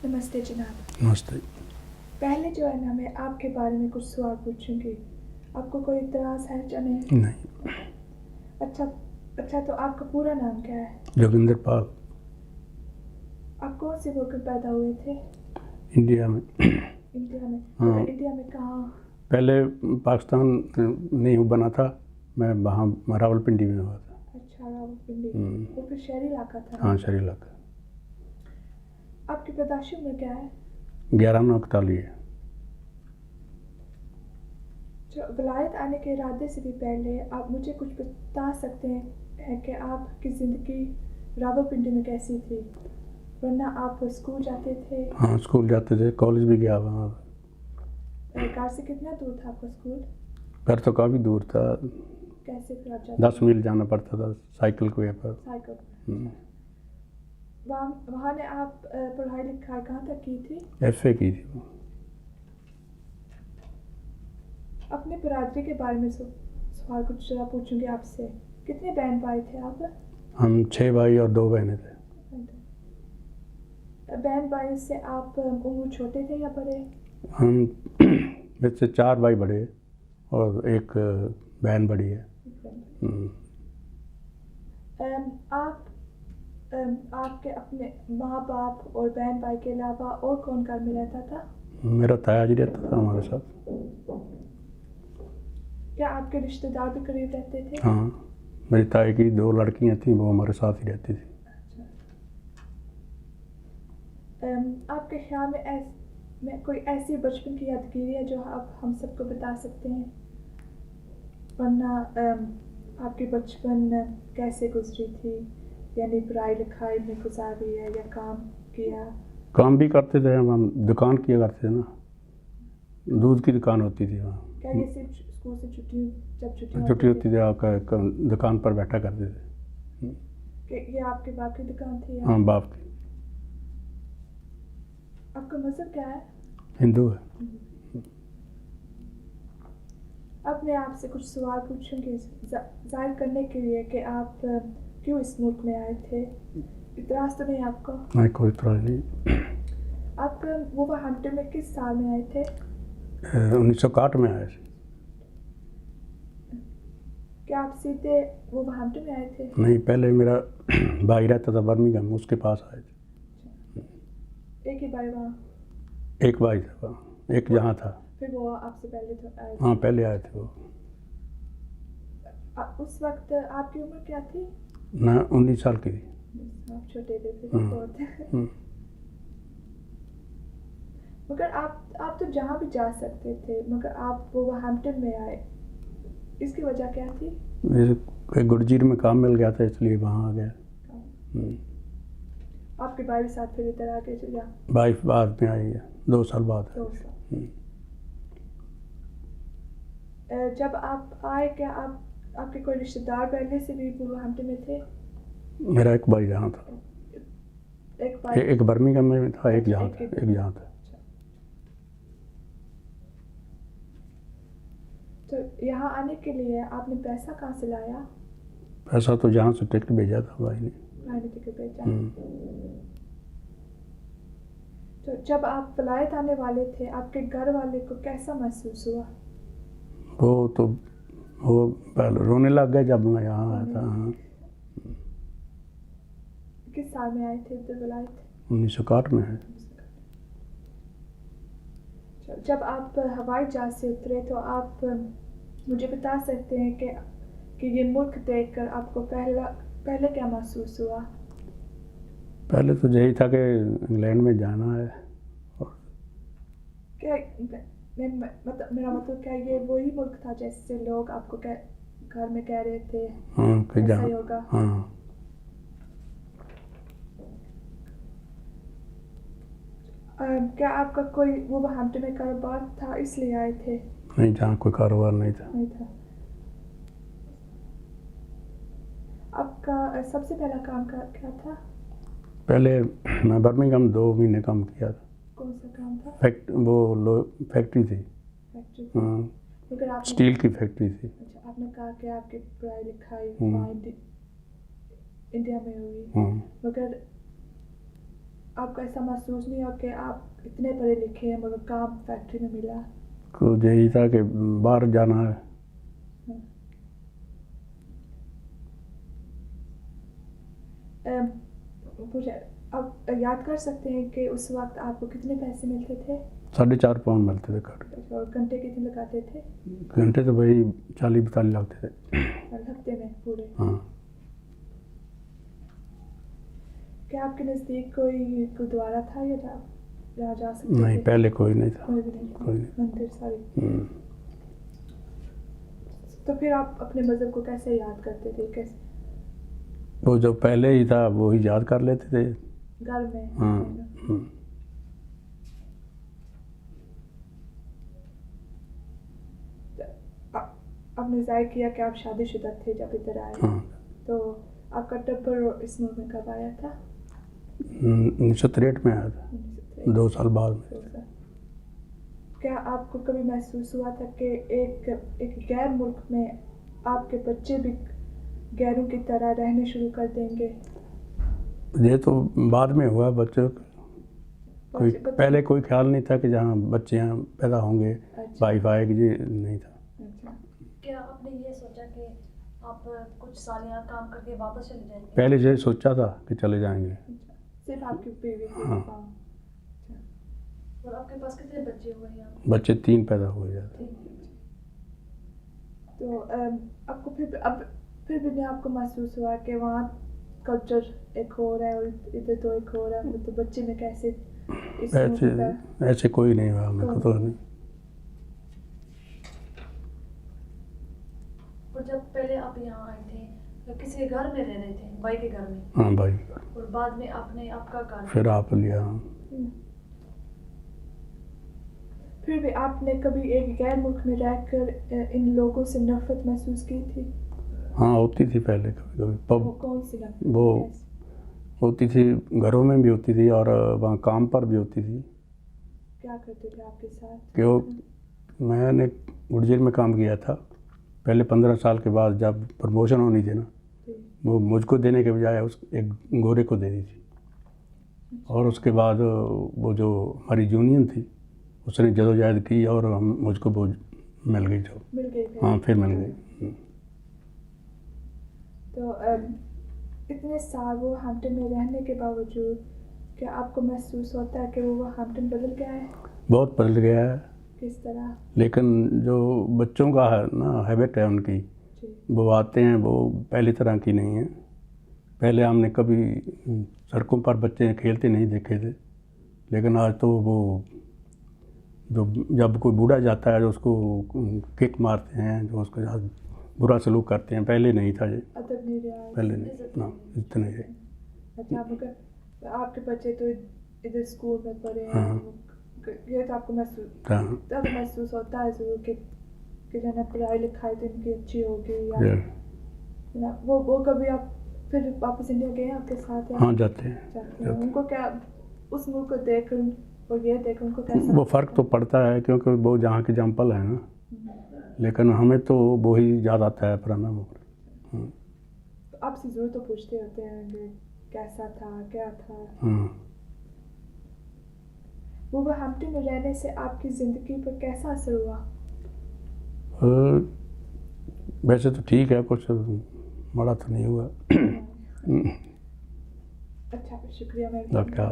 नमस्ते जनाब। नमस्ते। पहले जो है ना, मैं आपके बारे में कुछ सवाल पूछूंगी। आपको कोई इतराज़ है या नहीं? नहीं। अच्छा, तो आपका पूरा नाम क्या है? जोगिंदर पाल। आप कौन से मुल्क में पैदा हुए थे? इंडिया में। इंडिया में? हाँ। तो इंडिया में कहाँ? पहले पाकिस्तान नहीं बना था, मैं वहाँ रावलपिंडी में हुआ था। अच्छा, रावलपिंडी। वो फिर शहरी इलाका था ना? हाँ, शहरी इलाका। आपकी पैदाइशी उम्र क्या है? 11/9/41 है। जो विलायत आने के इरादे से भी पहले आप मुझे कुछ बता सकते हैं कि आपकी ज़िंदगी रावलपिंडी में कैसी थी? वरना आप स्कूल जाते थे? हाँ, स्कूल जाते थे, कॉलेज भी गया वहाँ। घर से कितना दूर था आपका स्कूल? घर तो काफ़ी दूर था, कैसे फिर आप जाते 10 मील जाना पड़ता था साइकिल के पर। साइकिल? वहाँ ने आप पढ़ाई लिखाई कहाँ तक की थी? FA की थी वो। अपने बिरादरी के बारे में सवाल कुछ पूछूंगी आपसे। कितने बहन भाई थे आप? हम 6 भाई और 2 बहनें थे। बहन भाई से आप उम्र छोटे थे या बड़े? हम मेरे से 4 भाई बड़े और एक बहन बड़ी है। आपके अपने माँ बाप और बहन भाई के अलावा और कौन घर में रहता था? मेरा ताया जी रहता था हमारे साथ। क्या आपके रिश्तेदार भी करीब रहते थे? हाँ, मेरी ताई की 2 लड़कियां थीं, वो हमारे साथ ही रहती थी। आपके ख्याल में कोई ऐसी बचपन की यादगिरी है जो आप हम सबको बता सकते हैं? वरना आपकी बचपन कैसे गुजरी थी? यानी पढ़ाई लिखाई में गुजारी है या काम किया? काम भी करते थे हम दुकान किया करते थे ना, दूध की दुकान होती थी वहाँ। क्या ये सिर्फ स्कूल से जब छुट्टी होती थी आकर दुकान पर बैठा करते थे। कि ये आपके बाप की दुकान थी? हाँ, बाप की। आपका मज़हब क्या है? हिंदू है। अब मैं आपसे कुछ सवाल पूछूंगी जाहिर करने के लिए कि आप क्यों इस मुल्क में आए थे। इतराज़ तो नहीं आपको? नहीं, कोई इतराज़ नहीं। आप वुलवरहैम्पटन में किस साल में आए थे? 1961 में आए थे। क्या आप सीधे वुलवरहैम्पटन में आए थे? नहीं, पहले मेरा भाई रहता था बर्मिंघम, उसके पास आए थे। एक ही भाई वहाँ? एक भाई था वहाँ, एक जहाँ था। फिर वो आपसे पहले तो आए थे? हाँ, पहले आए थे वो। उस वक्त आपकी उम्र क्या थी? ना, 19 साल की थी। आप छोटे थे फिर बहुत। मगर आप तो जहाँ भी जा सकते थे, मगर आप वुलवरहैम्पटन में आए, इसकी वजह क्या थी? कोई गुड़जीर में काम मिल गया था, इसलिए वहाँ आ गया। आपके भाई के साथ फिर इधर आके चला? भाई बाद में आई है, 2 साल बाद। 2 साल। जब आप आए, क्या आपके कोई रिश्तेदार पहले से भी वुलवरहैम्पटन में थे? मेरा एक भाई यहाँ था। एक भाई? एक बर्मिंघम में था, एक यहाँ था, एक यहाँ था। तो यहाँ आने के लिए आपने पैसा कहाँ से लाया? पैसा तो जहाँ से टिकट भेजा था भाई ने। भाई ने टिकट भेजा। तो जब आप विलायत आने वाले थे, आपके घर वाले को कैसा महसूस हुआ? वो पहले रोने लग गए जब मैं यहाँ आया था। हाँ। किस साल में आए थे इधर विलायत? 1961 में है। जब आप हवाई जहाज से उतरे तो आप मुझे बता सकते हैं कि ये मुल्क देखकर आपको पहले क्या महसूस हुआ? पहले तो यही था कि इंग्लैंड में जाना है। क्या मेरा मतलब क्या ये वही मुल्क था जैसे लोग आपको घर में कह रहे थे? हाँ, कि ऐसा ही होगा। हाँ। क्या आपका कोई वुलवरहैम्पटन में कारोबार था इसलिए आए थे? नहीं, जहाँ कोई कारोबार नहीं था। आपका सबसे पहला काम क्या था? पहले मैं बर्मिंघम 2 महीने काम किया था। कौन सा काम था? फैक्ट्री थी। हाँ, स्टील की फैक्ट्री थी। अच्छा, आपने कहा कि आपकी पढ़ाई लिखाई इंडिया में हुई, मगर आपको ऐसा महसूस नहीं हो कि आप इतने पढ़े लिखे हैं मगर काम फैक्ट्री में मिला? तो यही था कि बाहर जाना है। मुझे आप याद कर सकते हैं कि उस वक्त आपको कितने पैसे मिलते थे 4.5 पाउंड मिलते थे घर। और घंटे कितने लगाते थे? घंटे तो भाई 40-42 लगते थे। और हफ्ते में पूरे? हाँ। क्या आपके नज़दीक कोई गुरुद्वारा था या जहाँ जा सकते नहीं, थे? पहले कोई नहीं था। कोई भी नहीं? कोई नहीं। मंदिर सारी। तो फिर आप अपने मज़हब को कैसे याद करते थे? कैसे? वो जो पहले ही था वो ही याद कर लेते थे घर में? हाँ। आपने ज़ाहिर किया कि आप शादीशुदा थे जब इधर आए। हाँ। तो आपका टब्बर इस मुल्क में कब आया था? 1963 में आया था, 2 साल बाद में। क्या आपको कभी महसूस हुआ था कि एक गैर मुल्क में आपके बच्चे भी गैरों की तरह रहने शुरू कर देंगे? ये तो बाद में हुआ। बच्चों कोई पहले कोई ख्याल नहीं था कि जहाँ बच्चे यहाँ पैदा होंगे। अच्छा। वाईफाई की नहीं था। अच्छा। क्या आपने ये सोचा कि आप कुछ साल यहाँ काम करके वापस चले जाएंगे? पहले ये सोचा था कि चले जाएंगे। सिर्फ आपकी बीवी थी? हाँ। और आपके पास कितने बच्चे हुए यहाँ? बच्चे 3 पैदा हुए जाते। तो आपको फिर भी नहीं आपको महसूस हुआ कि वहाँ कल्चर एक और है और इधर तो एक और है, तो बच्चे में कैसे इस ऐसे कोई नहीं हुआ मेरे को तो नहीं। और जब पहले आप यहाँ आए थे तो किसी के घर में रह रहे थे? भाई के घर में? हाँ, भाई। और बाद में आपने आपका घर फिर आप लिया। फिर भी आपने कभी एक गैर मुल्क में रहकर इन लोगों से नफरत महसूस की थी? हाँ, होती थी पहले कभी कभी। वो कौन सी नफरत? वो होती थी, घरों में भी होती थी और वहाँ काम पर भी होती थी। क्या करते थे आपके साथ? क्यों मैंने गुर्जर में काम किया था पहले। 15 साल के बाद जब प्रमोशन होनी थी ना, वो मुझको देने के बजाय उस एक गोरे को दे दी थी। और उसके बाद वो जो हमारी यूनियन थी उसने जदोजहद की और मुझको वो मिल गई जॉब। मिल गई? हाँ, फिर मिल गई। तो इतने साल वो हैम्पटन में रहने के बावजूद क्या आपको महसूस होता है कि वो हैम्पटन बदल गया है? बहुत बदल गया है। किस तरह? लेकिन जो बच्चों का है ना, हैबिट है उनकी, वो आते हैं, वो पहली तरह की नहीं है। पहले हमने कभी सड़कों पर बच्चे खेलते नहीं देखे थे, लेकिन आज तो वो जो जब कोई बूढ़ा जाता है जो उसको किक मारते हैं, जो उसके साथ बुरा सलूक करते हैं। पहले नहीं था ये। अदब नहीं रहा? पहले नहीं ना, इतना ही है। अच्छा, आपके बच्चे तो इधर स्कूल में पढ़े हैं। हाँ। ये तो आपको महसूस होता है ज़रूर कि जो ना पढ़ाई लिखाई तो इनकी अच्छी होगी या वो कभी आप फिर वापस इंडिया गए आपके साथ? हाँ, जाते हैं। उनको क्या उस मुल्क को देख और ये देख उनको कैसा? वो फ़र्क तो पड़ता है क्योंकि वो जहाँ के एग्जाम्पल है ना, लेकिन हमें तो वो ही याद आता है पुराना मुल्क। तो आपसे ज़रूर तो पूछते होते हैं कि कैसा था, क्या था? वो हैम्पटन में रहने से आपकी ज़िंदगी पर कैसा असर हुआ? वैसे तो ठीक है, कुछ बड़ा तो नहीं हुआ। अच्छा, शुक्रिया। क्या